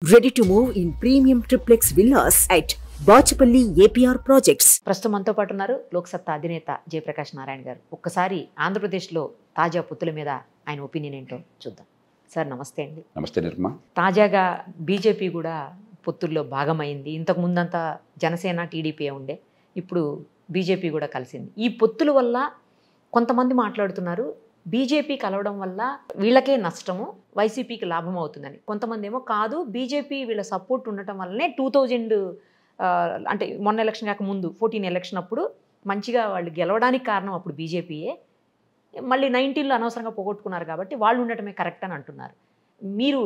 Ready to move in premium triplex villas at Bachapalli APR projects. ప్రస్తుతం మనతో పాటు ఉన్నారు లోక్సత్తా అధినేత జయప్రకాష్ నారాయణ గారు. ఒక్కసారి ఆంధ్రప్రదేశ్లో తాజా పొత్తుల మీద ఆయన ఒపీనియన్ ఏంటో చూద్దాం. సార్ నమస్తే అండి. నమస్తే నిర్మా. తాజాగా బీజేపీ కూడా పొత్తుల్లో భాగమైంది. ఇంతకు ముందంతా జనసేన టీడీపీ ఉండే, ఇప్పుడు బీజేపీ కూడా కలిసింది. ఈ పొత్తుల వల్ల కొంతమంది మాట్లాడుతున్నారు బీజేపీ కలవడం వల్ల వీళ్ళకే నష్టము, వైసీపీకి లాభం అవుతుందని. కొంతమంది ఏమో కాదు, బీజేపీ వీళ్ళ సపోర్ట్ ఉండటం వల్లనే 2000 అంటే మొన్న ఎలక్షన్ కాక ముందు 14 ఎలక్షన్ అప్పుడు మంచిగా వాళ్ళు గెలవడానికి కారణం అప్పుడు బీజేపీయే. మళ్ళీ 19లో అనవసరంగా పోగొట్టుకున్నారు కాబట్టి వాళ్ళు ఉండటమే కరెక్ట్ అని అంటున్నారు. మీరు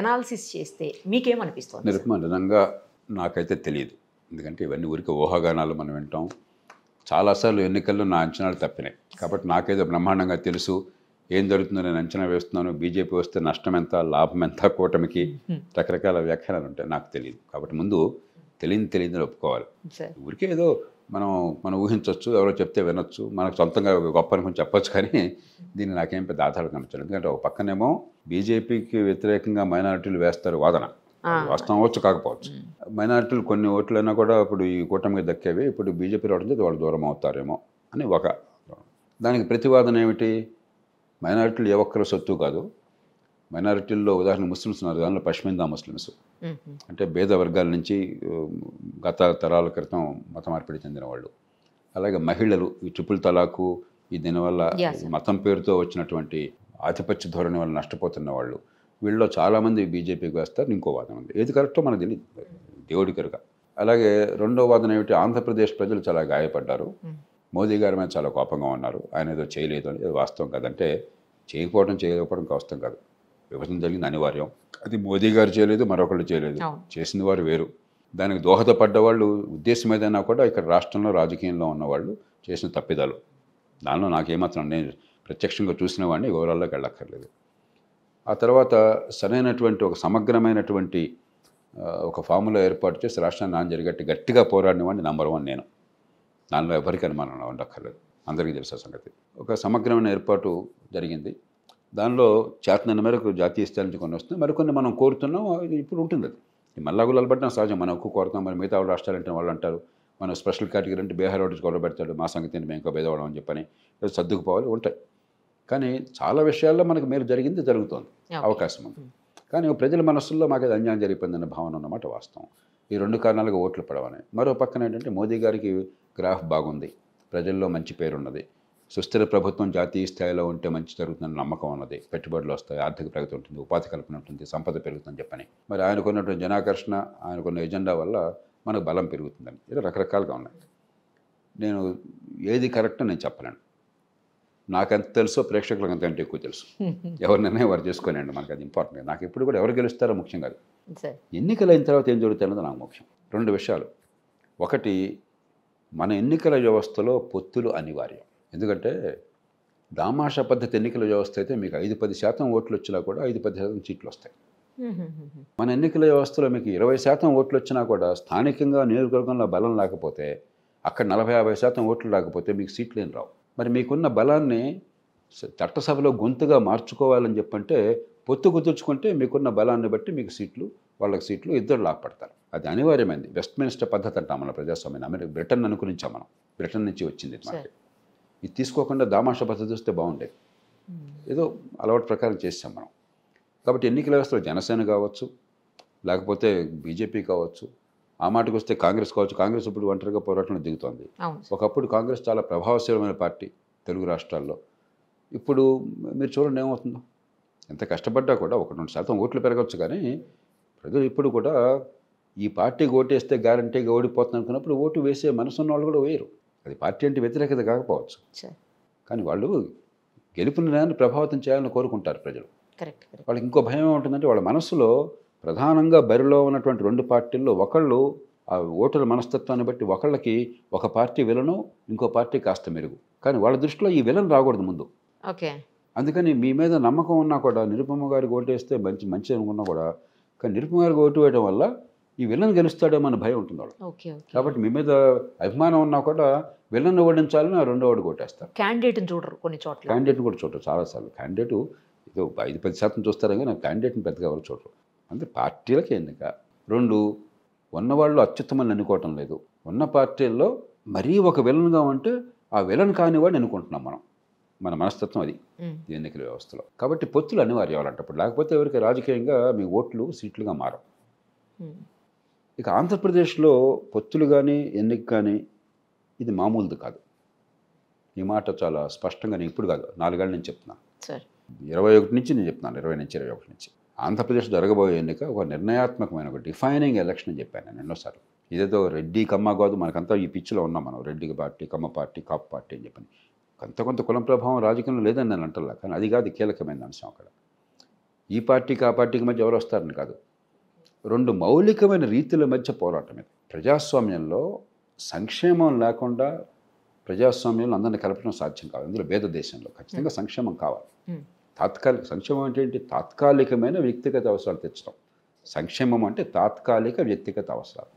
ఎనాలిసిస్ చేస్తే మీకేమనిపిస్తుంది? నిజంగా నాకైతే తెలియదు, ఎందుకంటే ఇవన్నీ ఊరికే ఊహాగానాలు మనం వింటాం. చాలాసార్లు ఎన్నికల్లో నా అంచనాలు తప్పినాయి కాబట్టి నాకేదో బ్రహ్మాండంగా తెలుసు ఏం జరుగుతుందో నేను అంచనా వేస్తున్నాను. బీజేపీ వస్తే నష్టం ఎంత, లాభం ఎంత, కూటమికి రకరకాల వ్యాఖ్యానాలు ఉంటాయి. నాకు తెలియదు కాబట్టి ముందు తెలియదని ఒప్పుకోవాలి. ఊరికే ఏదో మనం ఊహించవచ్చు, ఎవరో చెప్తే వినొచ్చు, మనకు సొంతంగా గొప్ప అనుకుని చెప్పొచ్చు, కానీ దీన్ని నాకేం పెద్ద ఆధారం కనిపించలేదు. ఎందుకంటే ఒక పక్కనేమో బీజేపీకి వ్యతిరేకంగా మైనారిటీలు వేస్తారు వాదన, వాస్తవం అవ్వచ్చు కాకపోవచ్చు. మైనారిటీలు కొన్ని ఓట్లైనా కూడా ఇప్పుడు ఈ కూటమికి దక్కేవి, ఇప్పుడు బీజేపీ రావడం చేత వాళ్ళు దూరం అవుతారేమో అని ఒక దానికి ప్రతివాదన ఏమిటి? మైనారిటీలు ఏ ఒక్కరి సొత్తు కాదు. మైనారిటీల్లో ఉదాహరణ ముస్లిమ్స్ ఉన్నారు, దానిలో పష్మిందా ముస్లిమ్స్ అంటే పేద వర్గాల నుంచి గత తరాల క్రితం మత మార్పిడి చెందిన వాళ్ళు. అలాగే మహిళలు ఈ ట్రిపుల్ తలాకు ఈ దీనివల్ల మతం పేరుతో వచ్చినటువంటి ఆధిపత్య ధోరణి వల్ల నష్టపోతున్న వాళ్ళు, వీళ్ళలో చాలామంది బీజేపీకి వేస్తారు. ఇంకో వాదన ఉంది, ఏది కరెక్టో మనకు తెలియదు, దేవుడి కరుగా. అలాగే రెండో వాదన ఏమిటి? ఆంధ్రప్రదేశ్ ప్రజలు చాలా గాయపడ్డారు, మోదీ గారి మీద చాలా కోపంగా ఉన్నారు, ఆయన ఏదో చేయలేదు అని. వాస్తవం కాదంటే చేయకపోవడం వాస్తవం కాదు. విభజన జరిగింది అనివార్యం, అది మోదీ గారు చేయలేదు, మరొకళ్ళు చేయలేదు, చేసిన వారు వేరు. దానికి దోహదపడ్డ వాళ్ళు ఉద్దేశం ఏదైనా కూడా ఇక్కడ రాష్ట్రంలో రాజకీయంలో ఉన్నవాళ్ళు చేసిన తప్పిదాలు. దానిలో నాకేమాత్రం, నేను ప్రత్యక్షంగా చూసిన వాడిని వివరాల్లోకి వెళ్ళక్కర్లేదు. ఆ తర్వాత సరైనటువంటి ఒక సమగ్రమైనటువంటి ఒక ఫార్ములా ఏర్పాటు చేసి రాష్ట్రాన్ని గట్టిగా పోరాడిన వాడిని నెంబర్ 1 నేను. దానిలో ఎవరికి అనుమానం ఉండక్కర్లేదు, అందరికీ తెలిసిన సంగతి. ఒక సమగ్రమైన ఏర్పాటు జరిగింది. దానిలో చేతనైన మేరకు జాతీయ స్థాయి నుంచి కొన్ని వస్తున్నాయి, మరికొన్ని మనం కోరుతున్నాం. ఇప్పుడు ఉంటుంది అది, ఈ మల్లాగులు అలబడినా సహజం. మనం ఎక్కువ కోరుతాం, మరి మిగతా రాష్ట్రాలు అంటే వాళ్ళు అంటారు మనం స్పెషల్ కేటగిరీ అంటే బీహార్ వాడికి గొడవ పెడతాడు, మా సంగతి మేము ఇంకా భేదవడం అని చెప్పని సర్దుకుపోవాలి ఉంటాయి. కానీ చాలా విషయాల్లో మనకు మేలు జరిగింది, జరుగుతోంది, అవకాశం ఉంది. కానీ ప్రజల మనస్సుల్లో మాకు అది అన్యాయం జరిగిపోయిందన్న భావన ఉన్నమాట వాస్తవం. ఈ 2 కారణాలుగా ఓట్లు పడవని. మరో పక్కన ఏంటంటే మోదీ గారికి గ్రాఫ్ బాగుంది, ప్రజల్లో మంచి పేరున్నది, సుస్థిర ప్రభుత్వం జాతీయ స్థాయిలో ఉంటే మంచి జరుగుతుందని నమ్మకం ఉన్నది, పెట్టుబడులు వస్తాయి, ఆర్థిక ప్రగతి ఉంటుంది, ఉపాధి కల్పన ఉంటుంది, సంపద పెరుగుతుందని చెప్పని. మరి ఆయనకున్నటువంటి జనాకర్షణ, ఆయనకున్న ఎజెండా వల్ల మనకు బలం పెరుగుతుందని. ఇలా రకరకాలుగా ఉన్నాయి. నేను ఏది కరెక్ట్ నేను చెప్పలేను, నాకెంత తెలుసో ప్రేక్షకులకు అంతకంటే ఎక్కువ తెలుసు. ఎవరి నిర్ణయం వారు చేసుకోలేండి, మనకు అది ఇంపార్టెంట్. నాకు ఎప్పుడు కూడా ఎవరు గెలుస్తారో ముఖ్యం కాదు, ఎన్నికలు అయిన తర్వాత ఏం జరుగుతుందో నాకు ముఖ్యం. 2 విషయాలు. ఒకటి, మన ఎన్నికల వ్యవస్థలో పొత్తులు అనివార్యం. ఎందుకంటే దామాషా పద్ధతి ఎన్నికల వ్యవస్థ అయితే మీకు 5-10% ఓట్లు వచ్చినా కూడా 5-10% సీట్లు వస్తాయి. మన ఎన్నికల వ్యవస్థలో మీకు 20% ఓట్లు వచ్చినా కూడా స్థానికంగా నియోజకవర్గంలో బలం లేకపోతే, అక్కడ 40-50% ఓట్లు రాకపోతే మీకు సీట్లు ఏం రావు. మరి మీకున్న బలాన్ని చట్టసభలో గొంతుగా మార్చుకోవాలని చెప్పంటే పొత్తు కుదుర్చుకుంటే మీకున్న బలాన్ని బట్టి మీకు సీట్లు, వాళ్ళకి సీట్లు, ఇద్దరు లాభపడతారు. అది అనివార్యమైంది. వెస్ట్మినిస్టర్ పద్ధతి అంటాం మన ప్రజాస్వామ్యం. బ్రిటన్ అనుకునించాం మనం, బ్రిటన్ నుంచి వచ్చింది మనకి. ఇది తీసుకోకుండా దామాషా పద్ధతి వస్తే బాగుండేది, ఏదో అలవాటు ప్రకారం చేసాం మనం. కాబట్టి ఎన్నికల వ్యవస్థలో జనసేన కావచ్చు, లేకపోతే బీజేపీ కావచ్చు, ఆ మాటకు వస్తే కాంగ్రెస్ కావచ్చు. కాంగ్రెస్ ఇప్పుడు ఒంటరిగా పోరాటంలో దిగుతోంది. ఒకప్పుడు కాంగ్రెస్ చాలా ప్రభావశీలమైన పార్టీ తెలుగు రాష్ట్రాల్లో. ఇప్పుడు మీరు చూడండి ఏమవుతుందో. ఎంత కష్టపడ్డా కూడా 1-2% ఓట్లు పెరగచ్చు, కానీ ప్రజలు ఇప్పుడు కూడా ఈ పార్టీకి ఓటేస్తే గ్యారంటీగా ఓడిపోతుంది అనుకున్నప్పుడు ఓటు వేసే మనసున్న వాళ్ళు కూడా వేయరు. అది పార్టీ అంటే వ్యతిరేకత కాకపోవచ్చు, కానీ వాళ్ళు గెలుపు నిర్ణయాన్ని ప్రభావితం చేయాలని కోరుకుంటారు ప్రజలు. వాళ్ళకి ఇంకో భయం ఏముంటుందంటే, వాళ్ళ మనసులో ప్రధానంగా బరిలో ఉన్నటువంటి 2 పార్టీల్లో ఒకళ్ళు ఆ ఓటర్ల మనస్తత్వాన్ని బట్టి ఒకళ్ళకి ఒక పార్టీ విలను, ఇంకో పార్టీ కాస్త మెరుగు. కానీ వాళ్ళ దృష్టిలో ఈ విలన్ రాకూడదు ముందు. అందుకని మీ మీద నమ్మకం ఉన్నా కూడా నిరుపమ గారికి ఓటేస్తే మంచి అనుకున్నా కూడా, కానీ నిరుపమ గారికి ఓటు వేయడం వల్ల ఈ విలన్ గెలుస్తాడేమో అన్న భయం ఉంటుంది వాళ్ళు. కాబట్టి మీ మీద అభిమానం ఉన్నా కూడా విలన్ ఓడించాలని ఆ రెండో వాడికి ఓటేస్తారు. క్యాండిడేట్ని చూడరు, కొన్ని చోట్ల క్యాండిడేట్ని కూడా చూడరు. చాలాసార్లు క్యాండిడేటు ఏదో 5-10% చూస్తారని నాకు క్యాండిడేట్ని పెద్దగా ఎవరు చూడరు. అంటే పార్టీలకి ఎన్నిక. 2, ఉన్నవాళ్ళు అత్యుత్తమని అనుకోవటం లేదు. ఉన్న పార్టీల్లో మరీ ఒక విలన్గా ఉంటే ఆ విలన్ కానివాడిని ఎన్నుకుంటున్నాం మనం. మన మనస్తత్వం అది ఈ ఎన్నికల వ్యవస్థలో. కాబట్టి పొత్తులు అనివార్యం అలాంటప్పుడు. లేకపోతే ఎవరికి రాజకీయంగా మీ ఓట్లు సీట్లుగా మారం. ఇక ఆంధ్రప్రదేశ్లో పొత్తులు కానీ ఎన్నిక కానీ ఇది మామూలుది కాదు. ఈ మాట చాలా స్పష్టంగా నేను ఇప్పుడు కాదు 4 ఏళ్ళ నుంచి చెప్తున్నాను. 21 నుంచి నేను చెప్తున్నాను, 20 నుంచి 21 నుంచి. ఆంధ్రప్రదేశ్ జరగబోయే ఎన్నిక ఒక నిర్ణయాత్మకమైన ఒక డిఫైనింగ్ ఎలక్షన్ అని చెప్పాను నేను ఎన్నోసార్లు. ఇదేదో రెడ్డి కమ్మ కాదు, మనకంతా ఈ పిచ్చిలో ఉన్నాం మనం. రెడ్డి పార్టీ, కమ్మ పార్టీ, కాపు పార్టీ అని చెప్పని కొంత కులం ప్రభావం రాజకీయంలో లేదని నేను అంటలా. కానీ అది కాదు కీలకమైన అంశం అక్కడ. ఈ పార్టీకి ఆ పార్టీకి మధ్య ఎవరు వస్తారని కాదు, 2 మౌలికమైన రీతుల మధ్య పోరాటం ఇది. ప్రజాస్వామ్యంలో సంక్షేమం లేకుండా ప్రజాస్వామ్యంలో అందరినీ కలపడం సాధ్యం కాదు. అందులో భేద దేశంలో ఖచ్చితంగా సంక్షేమం కావాలి. తాత్కాలిక సంక్షేమం అంటే ఏంటి? తాత్కాలికమైన వ్యక్తిగత అవసరాలు తెచ్చడం. సంక్షేమం అంటే తాత్కాలిక వ్యక్తిగత అవసరాలు,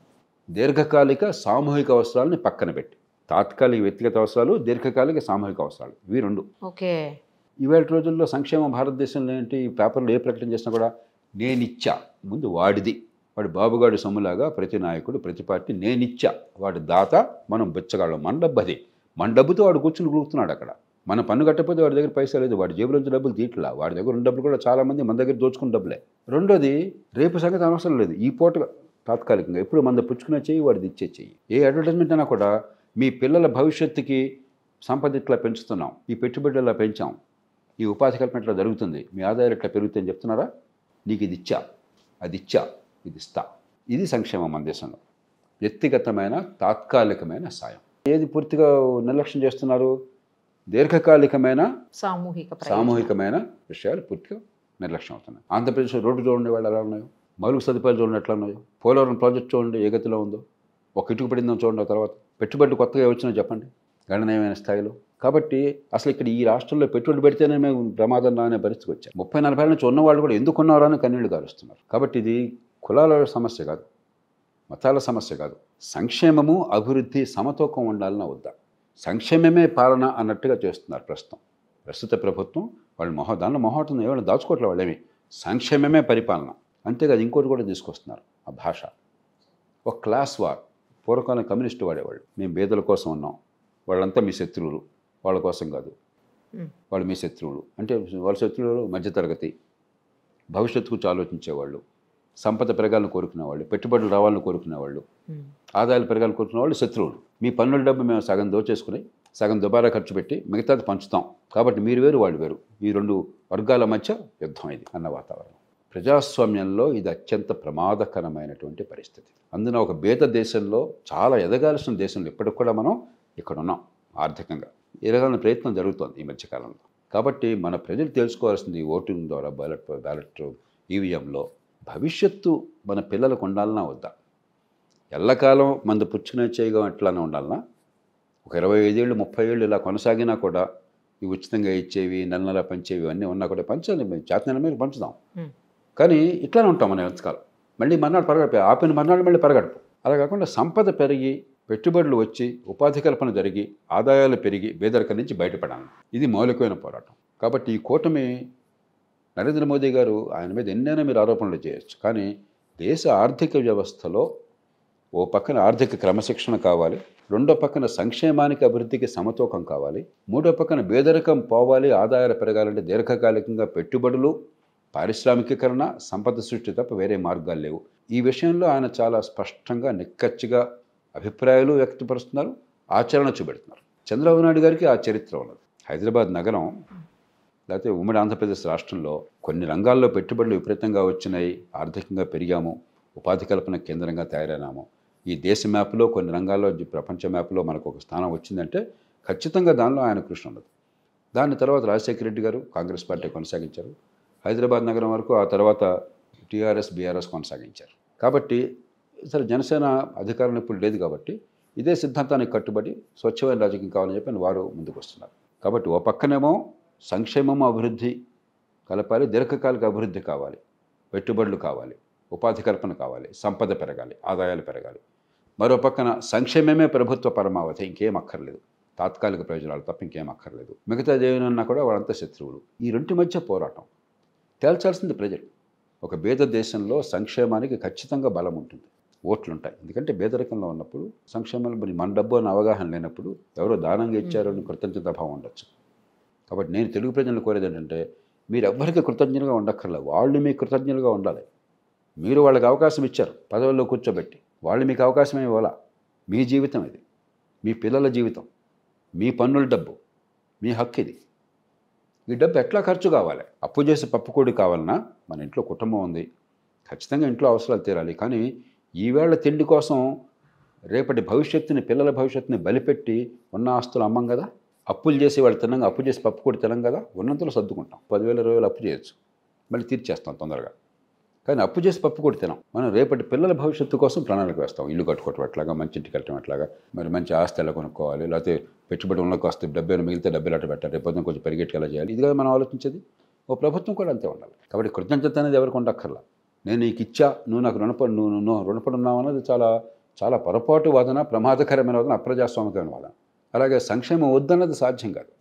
దీర్ఘకాలిక సామూహిక అవసరాలని పక్కన పెట్టి. తాత్కాలిక వ్యక్తిగత అవసరాలు, దీర్ఘకాలిక సామూహిక అవసరాలు, ఇవి 2. ఓకే. ఇవాళ రోజుల్లో సంక్షేమం భారతదేశంలో ఏంటి? ఈ పేపర్లో ఏ ప్రకటన చేసినా కూడా నేనిచ్చా, ముందు వాడిది. వాడు బాబుగాడి సొమ్ములాగా ప్రతి నాయకుడు, ప్రతి పార్టీ నేనిచ్చా, వాడి దాత, మనం బెచ్చగాళ్ళం, మన డబ్బు అది. మన డబ్బుతో వాడు కూర్చుని కూర్చున్నాడు అక్కడ. మన పన్ను కట్టకపోతే వాడి దగ్గర పైసా లేదు, వాడి జేబులోంచి డబ్బులు తీట్లా. వాడి దగ్గర ఉన్న డబ్బులు కూడా చాలామంది మన దగ్గర దోచుకున్న డబ్బులే. 2వది, రేపు సంగతి అవసరం లేదు, ఈ పూట తాత్కాలికంగా ఎప్పుడు మన పుచ్చుకునే చెయ్యి వాడిది ఇచ్చే చెయ్యి. ఏ అడ్వర్టైజ్మెంట్ అయినా కూడా మీ పిల్లల భవిష్యత్తుకి సంపద ఇట్లా పెంచుతున్నాం, ఈ పెట్టుబడులు ఇలా పెంచాం, ఈ ఉపాధి కల్పన ఇట్లా జరుగుతుంది, మీ ఆదాయాలు ఇట్లా పెరుగుతాయని చెప్తున్నారా? నీకు ఇది ఇచ్చా, అది ఇచ్చా, ఇది ఇస్తా. ఇది సంక్షేమం మన దేశంలో. వ్యక్తిగతమైన తాత్కాలికమైన సాయం. ఏది పూర్తిగా నిర్లక్ష్యం చేస్తున్నారు? దీర్ఘకాలికమైన సామూహికమైన విషయాలు పూర్తిగా నిర్లక్ష్యం అవుతున్నాయి. ఆంధ్రప్రదేశ్లో రోడ్డు చూడండి వాళ్ళు ఎలా ఉన్నాయో, మౌలిక సదుపాయాలు చూడండి ఎట్లా ఉన్నాయో, పోలవరం ప్రాజెక్ట్ చూడండి ఏ గతిలో ఉందో, ఒక ఇటుకు పడిందో చూడండి. తర్వాత పెట్టుబడులు కొత్తగా వచ్చినా చెప్పండి గణనీయమైన స్థాయిలో. కాబట్టి అసలు ఇక్కడ ఈ రాష్ట్రంలో పెట్టుబడి పెడితేనే మేము ప్రమాదం రానే పరిస్థితికి వచ్చాం. 30-40 ఏళ్ళ నుంచి ఉన్నవాళ్ళు కూడా ఎందుకున్నారో అని కన్నీళ్లు గారుస్తున్నారు. కాబట్టి ఇది కులాల సమస్య కాదు, మతాల సమస్య కాదు. సంక్షేమము, అభివృద్ధి సమతూకం ఉండాలన్నా వద్దా? సంక్షేమమే పాలన అన్నట్టుగా చేస్తున్నారు ప్రస్తుత ప్రభుత్వం. వాళ్ళు దానిలో మొహోటం ఏమైనా దాచుకోవట్లేదు వాళ్ళేమి. సంక్షేమమే పరిపాలన, అంతేకాదు ఇంకోటి కూడా తీసుకొస్తున్నారు. ఆ భాష ఒక క్లాస్ వార్. పూర్వకాలం కమ్యూనిస్టు వాడేవాళ్ళు, మేము పేదల కోసం ఉన్నాం, వాళ్ళంతా మీ శత్రువులు, వాళ్ళ కోసం కాదు, వాళ్ళు మీ శత్రువులు. అంటే వాళ్ళ శత్రువులు మధ్యతరగతి, భవిష్యత్తు గురించి ఆలోచించేవాళ్ళు, సంపద పెరగాలని కోరుకునేవాళ్ళు, పెట్టుబడులు రావాలని కోరుకునేవాళ్ళు, ఆదాయాలు పెరగాలని కోరుకునే వాళ్ళు శత్రువులు. మీ పన్నుల డబ్బు మేము సగం దోచేసుకుని సగం దుబారా ఖర్చు పెట్టి మిగతాది పంచుతాం, కాబట్టి మీరు వేరు వాళ్ళు వేరు, ఈ 2 వర్గాల మధ్య యుద్ధం ఇది అన్న వాతావరణం. ప్రజాస్వామ్యంలో ఇది అత్యంత ప్రమాదకరమైనటువంటి పరిస్థితి. అందున ఒక భేద దేశంలో, చాలా ఎదగాల్సిన దేశంలో ఇప్పటికి కూడా మనం ఇక్కడ ఉన్నాం. ఆర్థికంగా ఎదగాలని ప్రయత్నం జరుగుతోంది ఈ మధ్యకాలంలో. కాబట్టి మన ప్రజలు తెలుసుకోవాల్సింది ఓటింగ్ ద్వారా, బ్యాలెట్ ఈవీఎంలో భవిష్యత్తు మన పిల్లలకు ఉండాలన్నా వద్దా? ఎల్లకాలం మంది పుచ్చుకునే చేయగా ఎట్లానే ఉండాలన్నా? ఒక 25 ఏళ్ళు 30 ఏళ్ళు ఇలా కొనసాగినా కూడా ఈ ఉచితంగా ఇచ్చేవి, నెల పంచేవి అన్నీ ఉన్నా కూడా పంచాలి, చేతన మీద పంచుదాం. కానీ ఇట్లానే ఉంటాం మనం ఎంతకాలం. మళ్ళీ మర్నాడు పరగడుపు, ఆపిన మర్నాడు మళ్ళీ పరగడుపు. అలా కాకుండా సంపద పెరిగి, పెట్టుబడులు వచ్చి, ఉపాధి కల్పన జరిగి, ఆదాయాలు పెరిగి, పేదరికం నుంచి బయటపడాలి. ఇది మౌలికమైన పోరాటం. కాబట్టి ఈ కూటమి, నరేంద్ర మోదీ గారు, ఆయన మీద ఎన్నైనా మీరు ఆరోపణలు చేయొచ్చు, కానీ దేశ ఆర్థిక వ్యవస్థలో ఓ పక్కన ఆర్థిక క్రమశిక్షణ కావాలి, రెండో పక్కన సంక్షేమానికి అభివృద్ధికి సమతూకం కావాలి, మూడో పక్కన పేదరికం పోవాలి, ఆదాయాలు పెరగాలంటే దీర్ఘకాలికంగా పెట్టుబడులు, పారిశ్రామికీకరణ, సంపద సృష్టి తప్ప వేరే మార్గాలు లేవు. ఈ విషయంలో ఆయన చాలా స్పష్టంగా నిక్కచ్చిగా అభిప్రాయాలు వ్యక్తపరుస్తున్నారు, ఆచరణ చూపెడుతున్నారు. చంద్రబాబు నాయుడు గారికి ఆ చరిత్ర ఉన్నది. హైదరాబాద్ నగరం లేకపోతే ఉమ్మడి ఆంధ్రప్రదేశ్ రాష్ట్రంలో కొన్ని రంగాల్లో పెట్టుబడులు విపరీతంగా వచ్చినాయి, ఆర్థికంగా పెరిగాము, ఉపాధి కల్పన కేంద్రంగా తయారైనాము. ఈ దేశ మ్యాప్లో కొన్ని రంగాల్లో, ప్రపంచ మ్యాప్లో మనకు ఒక స్థానం వచ్చిందంటే ఖచ్చితంగా దానిలో ఆయన కృషి ఉన్నది. దాని తర్వాత రాజశేఖర రెడ్డి గారు కాంగ్రెస్ పార్టీ కొనసాగించారు, హైదరాబాద్ నగరం వరకు. ఆ తర్వాత టీఆర్ఎస్, బీఆర్ఎస్ కొనసాగించారు. కాబట్టి సరే, జనసేన అధికారంలో ఇప్పుడు లేదు కాబట్టి ఇదే సిద్ధాంతానికి కట్టుబడి స్వచ్ఛమైన రాజకీయం కావాలని చెప్పి వారు ముందుకు వస్తున్నారు. కాబట్టి ఓ పక్కనేమో సంక్షేమము, అభివృద్ధి కలపాలి, దీర్ఘకాలిక అభివృద్ధి కావాలి, పెట్టుబడులు కావాలి, ఉపాధి కల్పన కావాలి, సంపద పెరగాలి, ఆదాయాలు పెరగాలి. మరో పక్కన సంక్షేమమే ప్రభుత్వ పరమావధి, ఇంకేం అక్కర్లేదు, తాత్కాలిక ప్రయోజనాలు తప్ప ఇంకేం అక్కర్లేదు. మిగతా ఏమైనా కూడా వాళ్ళంతా శత్రువులు. ఈ 2 మధ్య పోరాటం తేల్చాల్సింది ప్రజలు. ఒక పేద దేశంలో సంక్షేమానికి ఖచ్చితంగా బలం ఉంటుంది, ఓట్లు ఉంటాయి. ఎందుకంటే పేదరికంలో ఉన్నప్పుడు సంక్షేమంలో మరి మన డబ్బు అని అవగాహన లేనప్పుడు ఎవరో దానంగా ఇచ్చారో అని కృతజ్ఞత భావం ఉండొచ్చు. కాబట్టి నేను తెలుగు ప్రజలను కోరేది ఏంటంటే, మీరు ఎవ్వరికి కృతజ్ఞులుగా ఉండక్కర్లేదు, వాళ్ళు మీకు కృతజ్ఞులుగా ఉండాలి. మీరు వాళ్ళకి అవకాశం ఇచ్చారు, పదవుల్లో కూర్చోబెట్టి, వాళ్ళు మీకు అవకాశమే ఇవ్వాలా. మీ జీవితం ఇది, మీ పిల్లల జీవితం, మీ పన్నుల డబ్బు, మీ హక్కు ఇది. ఈ డబ్బు ఎట్లా ఖర్చు కావాలి? అప్పు చేసి పప్పుకోడి కావాలన్నా మన ఇంట్లో కుటుంబం ఉంది, ఖచ్చితంగా ఇంట్లో అవసరాలు తీరాలి. కానీ ఈవేళ తిండి కోసం రేపటి భవిష్యత్తుని, పిల్లల భవిష్యత్తుని బలిపెట్టి ఉన్న ఆస్తులు అమ్మం కదా. అప్పులు చేసి వాళ్ళు తిన్నాం, అప్పు చేసి పప్పుకోడి తినం కదా. ఉన్నంతలో సర్దుకుంటాం, 10,000 20,000 అప్పు చేయొచ్చు, మళ్ళీ తీర్చేస్తాం తొందరగా. కానీ అప్పు చేసి పప్పుకోడి తినాం. మనం రేపటి పిల్లల భవిష్యత్తు కోసం ప్రణాళిక వేస్తాం. ఇల్లు కట్టుకోవటం ఎట్లాగా, మంచి ఇంటికి వెళ్ళటం ఎట్లాగా, మరి మంచి ఆస్తి ఎలా కొనుక్కోవాలి, లేకపోతే పెట్టుబడి ఉన్నకి వస్తే డబ్బేనా మిగిలితే డబ్బులు అట్ట పెట్టాలి, రేపొద్దున కొంచెం పరిగెట్టి ఎలా చేయాలి, ఇదిగా మనం ఆలోచించేది. ఓ ప్రభుత్వం కూడా అంతే ఉండాలి. కాబట్టి కృతజ్ఞత అనేది ఎవరికి ఉండక్కర్లా. నేను నీకు ఇచ్చా, నువ్వు నాకు నువ్వు రుణపడి ఉన్నావు అన్నది చాలా చాలా పొరపాటు వాదన, ప్రమాదకరమైన వాదన, అప్రజాస్వామికమైన వాదన. అలాగే సంక్షేమం వద్దన్నది సాధ్యం కాదు.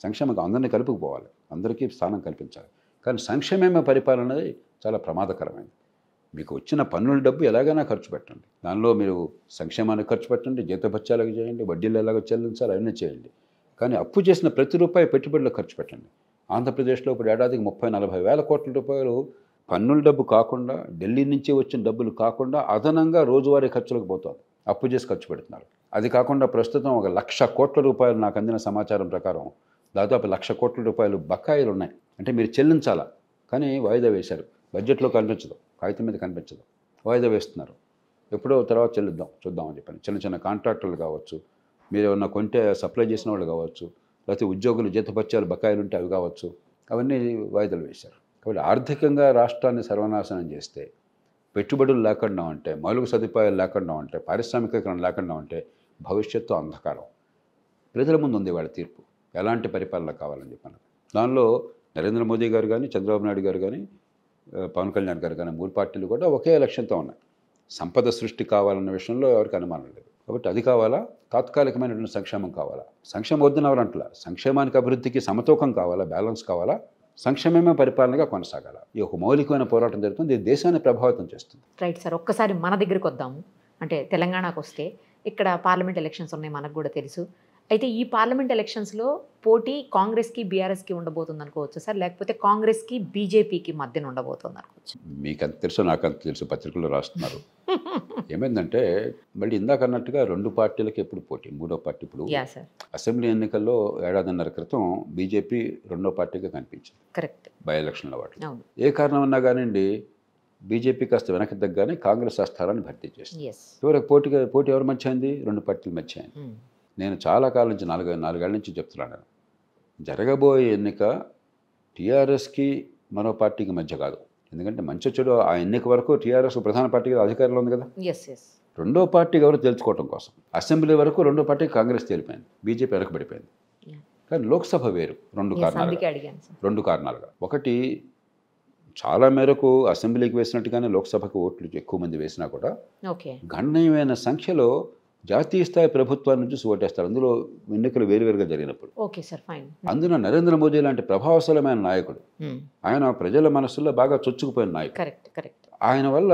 సంక్షేమం అందరినీ కలుపుకుపోవాలి, అందరికీ స్థానం కల్పించాలి. కానీ సంక్షేమమే పరిపాలన అనేది చాలా ప్రమాదకరమైనది. మీకు వచ్చిన పన్నుల డబ్బు ఎలాగైనా ఖర్చు పెట్టండి, దానిలో మీరు సంక్షేమానికి ఖర్చు పెట్టండి, జీతభత్యాలకు చేయండి, వడ్డీలు ఎలాగో చెల్లించాలి, అవన్నీ చేయండి. కానీ అప్పు చేసిన ప్రతి రూపాయి పెట్టుబడిలో ఖర్చు పెట్టండి. ఆంధ్రప్రదేశ్లో ఇప్పుడు ఏడాదికి 30-40 వేల కోట్ల రూపాయలు పన్నుల డబ్బు కాకుండా, ఢిల్లీ నుంచి వచ్చిన డబ్బులు కాకుండా అదనంగా రోజువారీ ఖర్చులకు పోతుంది, అప్పు చేసి ఖర్చు పెడుతున్నారు. అది కాకుండా ప్రస్తుతం 1,00,000 కోట్ల రూపాయలు, నాకు అందిన సమాచారం ప్రకారం దాదాపు 1,00,000 కోట్ల రూపాయలు బకాయిలు ఉన్నాయి. అంటే మీరు చెల్లించాలా, కానీ వాయిదా వేశారు. బడ్జెట్లో కనిపించదు, కాగితం మీద కనిపించదు, వాయిదా వేస్తున్నారు. ఎప్పుడో తర్వాత చెల్లిద్దాం చూద్దామని చెప్పని. చిన్న చిన్న కాంట్రాక్టర్లు కావచ్చు, మీరు ఏమన్నా కొంటే సప్లై చేసిన వాళ్ళు కావచ్చు, లేకపోతే ఉద్యోగులు జీతభత్యాలు బకాయిలు ఉంటే అవి కావచ్చు, అవన్నీ వాయిదాలు వేశారు. కాబట్టి ఆర్థికంగా రాష్ట్రాన్ని సర్వనాశనం చేస్తే, పెట్టుబడులు లేకుండా ఉంటే, మౌలిక సదుపాయాలు లేకుండా ఉంటే, పారిశ్రామికీకరణ లేకుండా ఉంటే భవిష్యత్తు అంధకారం. ప్రజల ముందు ఉంది వాళ్ళ తీర్పు, ఎలాంటి పరిపాలన కావాలని చెప్పాను. దానిలో నరేంద్ర మోదీ గారు కానీ, చంద్రబాబు నాయుడు గారు కానీ, పవన్ కళ్యాణ్ గారు కానీ, 3 పార్టీలు కూడా ఒకే లక్ష్యంతో ఉన్నాయి. సంపద సృష్టి కావాలన్న విషయంలో ఎవరికి అనుమానం లేదు. కాబట్టి అది కావాలా, తాత్కాలికమైనటువంటి సంక్షేమం కావాలా. సంక్షేమం వద్దని ఎవరంటలా, సంక్షేమానికి అభివృద్ధికి సమతూకం కావాలా, బ్యాలెన్స్ కావాలా, సంక్షేమమే పరిపాలనగా కొనసాగాల. ఈ ఒక మౌలికమైన పోరాటం జరుగుతుంది, ఇది దేశాన్ని ప్రభావితం చేస్తుంది. రైట్ సార్, ఒక్కసారి మన దగ్గరికి వద్దాము. అంటే తెలంగాణకు వస్తే ఇక్కడ పార్లమెంట్ ఎలక్షన్స్ ఉన్నాయి, మనకు కూడా తెలుసు. అయితే ఈ పార్లమెంట్ ఎలక్షన్స్లో పోటీ కాంగ్రెస్కి బీఆర్ఎస్కి ఉండబోతుంది అనుకోవచ్చు సార్, లేకపోతే కాంగ్రెస్కి బీజేపీకి మధ్యన ఉండబోతుంది అనుకోవచ్చు? మీకు అంత తెలుసు, నాకు అంత తెలుసు, పత్రికల్లో రాస్తున్నారు. ఏమైందంటే మళ్ళీ ఇందాక అన్నట్టుగా 2 పార్టీలకి ఎప్పుడు పోటీ, 3వ పార్టీ ఇప్పుడు అసెంబ్లీ ఎన్నికల్లో 1.5 క్రితం బీజేపీ 2వ పార్టీగా కనిపించింది. కరెక్ట్. బై ఎలక్షన్ల వాటిలో ఏ కారణం అన్నా కానివ్వండి, బీజేపీ కాస్త వెనక్కి తగ్గానే కాంగ్రెస్ ఆ స్థానాన్ని భర్తీ చేసింది. చివరికి పోటీ ఎవరి మధ్య అయింది? 2 పార్టీల మధ్య అయింది. నేను చాలా కాలం నుంచి, 4 ఏళ్ల నుంచి చెప్తున్నాను, జరగబోయే ఎన్నిక టీఆర్ఎస్కి మరో పార్టీకి మధ్య కాదు. ఎందుకంటే మంచి చెడు ఆ ఎన్నిక వరకు టీఆర్ఎస్ ప్రధాన పార్టీగా అధికారంలో ఉంది కదా. 2వ పార్టీకి ఎవరు తెలుసుకోవడం కోసం అసెంబ్లీ వరకు 2వ పార్టీకి కాంగ్రెస్ తేలిపోయింది, బీజేపీ వెనకబడిపోయింది. కానీ లోక్సభ వేరు. 2 కారణాలుగా. ఒకటి, చాలా మేరకు అసెంబ్లీకి వేసినట్టుగానే లోక్సభకు ఓట్లు ఎక్కువ మంది వేసినా కూడా గణనీయమైన సంఖ్యలో జాతీయ స్థాయి ప్రభుత్వాన్ని నుంచి ఓటేస్తారు. అందులో ఎన్నికలు వేరువేరుగా జరిగినప్పుడు. అందులో నరేంద్ర మోదీ లాంటి ప్రభావశీలమైన నాయకుడు, ఆయన ప్రజల మనసుల్లో బాగా చొచ్చుకుపోయిన నాయకుడు. ఆయన వల్ల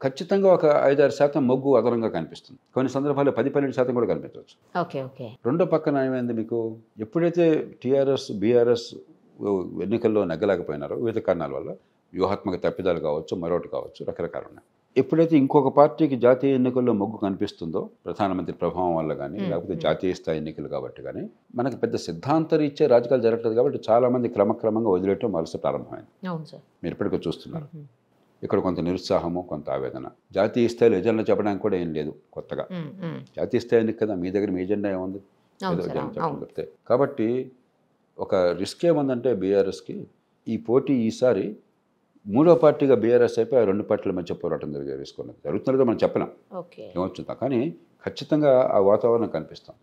ఖచ్చితంగా ఒక 5-6% మొగ్గు అదనంగా కనిపిస్తుంది. కొన్ని సందర్భాల్లో 10-12% కూడా కనిపించవచ్చు. రెండో పక్కన ఏమైంది, మీకు ఎప్పుడైతే టీఆర్ఎస్ బీఆర్ఎస్ ఎన్నికల్లో నెగ్గలేకపోయినారో వివిధ కారణాల వల్ల, వ్యూహాత్మక తప్పిదాలు కావచ్చు, మరొకటి కావచ్చు, రకరకాలు ఉన్నాయి. ఎప్పుడైతే ఇంకొక పార్టీకి జాతీయ ఎన్నికల్లో మొగ్గు కనిపిస్తుందో, ప్రధానమంత్రి ప్రభావం వల్ల కానీ, లేకపోతే జాతీయ స్థాయి ఎన్నికలు కాబట్టి కానీ, మనకు పెద్ద సిద్ధాంతరీత్యా రాజకీయాలు జరగట్లేదు. కాబట్టి చాలామంది క్రమక్రమంగా వదిలేయటం మనసు ప్రారంభమైంది. మీరు ఇప్పటికీ చూస్తున్నారు. ఇక్కడ కొంత నిరుత్సాహము, కొంత ఆవేదన. జాతీయ స్థాయిలో ఎజెండా చెప్పడానికి కూడా ఏం లేదు కొత్తగా. జాతీయ స్థాయి ఎన్నిక కదా, మీ దగ్గర మీ ఎజెండా ఏముంది? చెప్తే. కాబట్టి ఒక రిస్క్ ఏముందంటే బీఆర్ఎస్కి ఈ పోటీ ఈసారి 3వ పార్టీగా బీఆర్ఎస్ అయిపోయి 2 పార్టీల మధ్య పోరాటం జరుగుతున్నది. జరుగుతున్నదో మనం చెప్పలేం, ఏమొచ్చుందా, కానీ ఖచ్చితంగా ఆ వాతావరణం కనిపిస్తాం.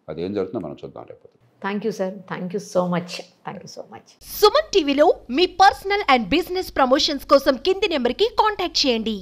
అదేం జరుగుతుందో మనం చూద్దాం రేపు. Thank you sir, thank you so much. Suman టీవీలో మీ పర్సనల్ అండ్ బిజినెస్ ప్రమోషన్స్ కోసం కింది నెంబర్కి కాంటాక్ట్ చేయండి.